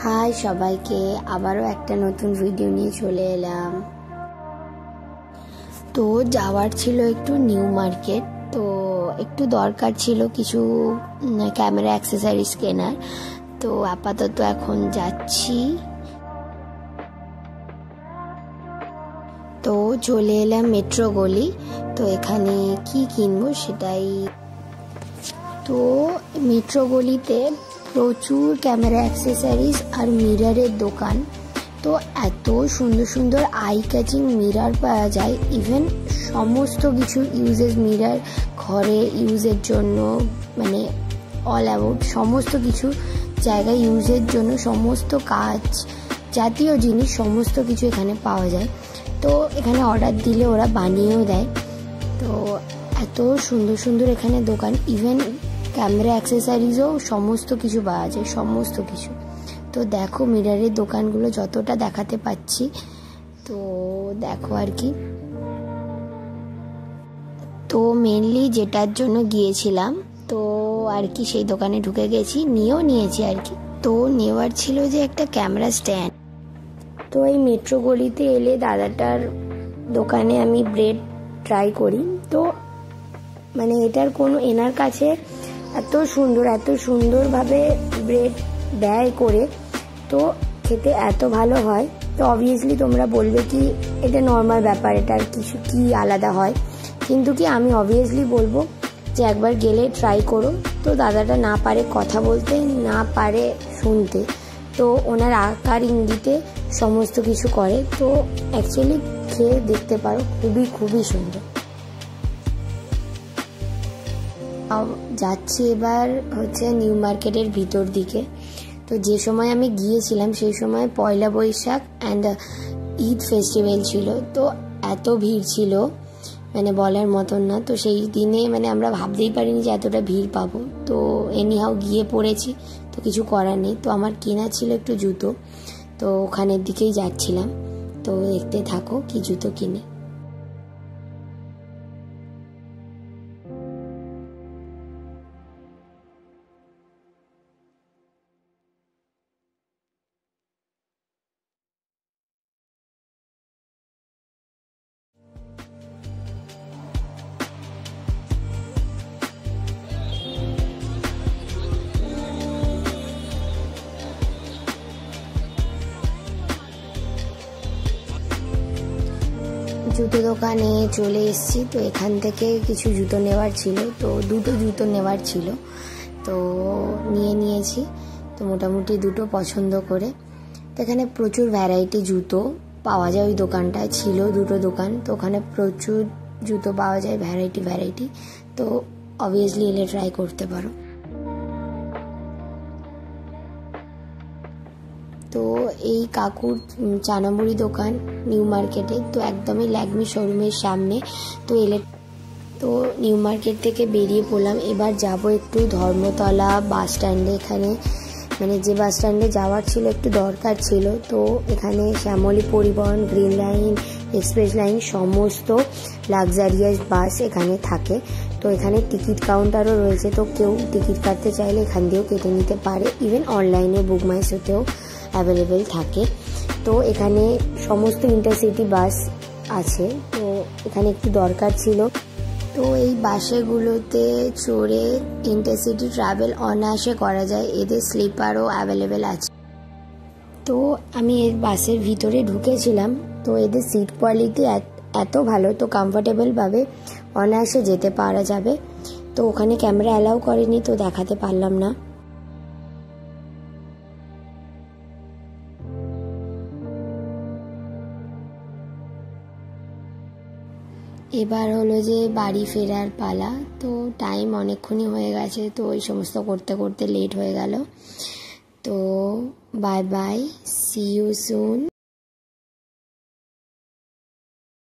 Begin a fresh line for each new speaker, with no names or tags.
High সবাইকে, আবারও একটা নতুন ভিডিও নিয়ে চলে এলাম। তো যাওয়ার ছিল একটু নিউ মার্কেট, তো একটু দরকার ছিল কিছু ক্যামেরা অ্যাক্সেসরিজ কেনার। তো আপাতত এখন যাচ্ছি। তো চলে এলাম মেট্রো গলি। তো এখানে কি কিনবো সেটাই। তো মেট্রো গলিতে প্রচুর ক্যামেরা অ্যাক্সেসরিজ আর মিররের দোকান। তো এত সুন্দর সুন্দর আই ক্যাচিং মিরর পাওয়া যায়। ইভেন সমস্ত কিছু ইউজেস মিরর, ঘরে ইউজের জন্য, মানে অল অ্যাবাউট সমস্ত কিছু জায়গায় ইউজের জন্য সমস্ত কাজ জাতীয় জিনিস সমস্ত কিছু এখানে পাওয়া যায়। তো এখানে অর্ডার দিলে ওরা বানিয়েও দেয়। তো এত সুন্দর সুন্দর এখানে দোকান। ইভেন ক্যামেরা অ্যাক্সেসরিজও সমস্ত কিছু পাওয়া যায়, সমস্ত কিছু। তো দেখো মিররের দোকানগুলো যতটা দেখাতে পাচ্ছি, তো দেখো আর কি। তো মেনলি যেটার জন্য গিয়েছিলাম, তো আর কি সেই দোকানে ঢুকে গেছি, নিয়েও নিয়েছি আর কি। তো নেওয়ার ছিল যে একটা ক্যামেরা স্ট্যান্ড। তো এই মেট্রো গলিতে এলে দাদাটার দোকানে আমি ব্রেড ট্রাই করি। তো মানে এটার কোনো এনার কাছে এত সুন্দরভাবে ব্রেড দেয় করে, তো খেতে এত ভালো হয়। তো অবভিয়াসলি তোমরা বলবে কি এটা নর্মাল ব্যাপার, এটার কিছু কি আলাদা হয়, কিন্তু কি আমি অবভিয়াসলি বলবো যে একবার গেলে ট্রাই করো। তো দাদাটা না পারে কথা বলতে, না পারে শুনতে, তো ওনার আকার ইঙ্গিতে সমস্ত কিছু করে। তো অ্যাকচুয়ালি খেয়ে দেখতে পারো, খুবই সুন্দর। যাচ্ছি এবার হচ্ছে নিউ মার্কেটের ভিতর দিকে। তো যে সময় আমি গিয়েছিলাম সেই সময় পয়লা বৈশাখ অ্যান্ড ঈদ ফেস্টিভ্যাল ছিল। তো এত ভিড় ছিল মানে বলার মতন না। তো সেই দিনে মানে আমরা ভাবতেই পারিনি যে এতটা ভিড় পাবো। তো এনিহাও গিয়ে পড়েছি, তো কিছু করার নেই। তো আমার কেনা ছিল একটু জুতো, তো ওখানের দিকেই যাচ্ছিলাম। তো দেখতে থাকো কি জুতো কিনে। জুতো দোকানে চলে এসেছি। তো এখান থেকে কিছু জুতো নেওয়ার ছিল, তো দুটো জুতো নেওয়ার ছিল, তো নিয়েছি। তো মোটামুটি দুটো পছন্দ করে। তো এখানে প্রচুর ভ্যারাইটি জুতো পাওয়া যায়। ওই দোকানটায় ছিল দুটো দোকান, তো ওখানে প্রচুর জুতো পাওয়া যায়, ভ্যারাইটি। তো অবভিয়াসলি এলে ট্রাই করতে পারো। তো এই কাকুর চানামুড়ি দোকান নিউ মার্কেটে, তো একদমই ল্যাকমি শোরুমের সামনে। তো তো নিউ মার্কেট থেকে বেরিয়ে পড়লাম। এবার যাব একটু ধর্মতলা বাস স্ট্যান্ডে। এখানে মানে যে বাস স্ট্যান্ডে যাওয়ার ছিল একটু দরকার ছিল। তো এখানে শ্যামলী পরিবহন, গ্রিন লাইন, এক্সপ্রেস লাইন সমস্ত লাক্সারিয়াস বাস এখানে থাকে। তো এখানে টিকিট কাউন্টারও রয়েছে, তো কেউ টিকিট কাটতে চাইলে এখান দিয়েও কেটে নিতে পারে। ইভেন অনলাইনে বুক মাই শোতেও অ্যাভেলেবেল থাকে। তো এখানে সমস্ত ইন্টারসিটি বাস আছে, তো এখানে একটু দরকার ছিল। তো এই বাসেগুলোতে চড়ে ইন্টারসিটি ট্রাভেল অনায়াসে করা যায়, এদের স্লিপারও অ্যাভেলেবেল আছে। তো আমি এর বাসের ভিতরে ঢুকেছিলাম। তো এদের সিট কোয়ালিটি এত ভালো, তো কমফোর্টেবলভাবে অনায়াসে যেতে পারা যাবে। তো ওখানে ক্যামেরা অ্যালাউ করেনি, তো দেখাতে পারলাম না। এবার হলো যে বাড়ি ফেরার পালা। তো টাইম অনেকক্ষণই হয়ে গেছে, তো ওই সমস্ত করতে করতে লেট হয়ে গেল। তো bye bye, see you soon.